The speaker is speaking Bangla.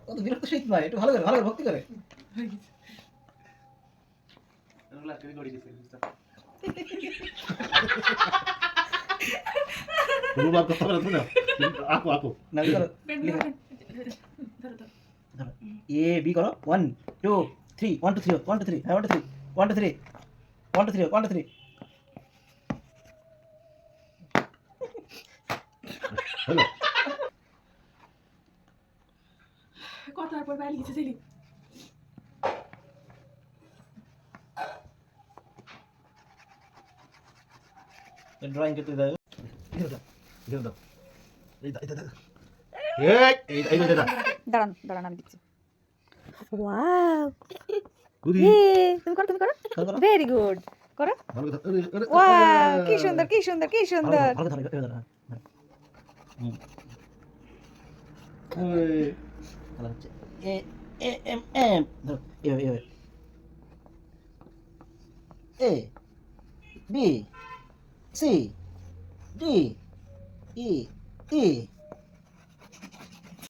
কত বিরক্ত শীত ভাই, একটু ভালো করে ভক্তি করে। রুমাল কথা বলে তো না আকো আকো না করো, এ বি করো, 1 2 3 1 2 3 1 2 3 1 2 3 1 2 3 1 2 3 1 2 3 হ্যালো কথার পর বাইরে গেছে ছেলে ড্রয়িং করতে দাও। এখানে দাও এই দা এই দা দাঁড়ান দাঁড়ান আমি দিচ্ছি ওয়াও গুদি তুমি করো করো। ভেরি গুড করো ভালো কথা ওয়াও কি সুন্দর কি সুন্দর কি সুন্দর ভালো ধরো, এভাবে ধরো। ওই ভালো হচ্ছে। এ এ এম এম ধরো, এভাবে এভাবে। A B C D E E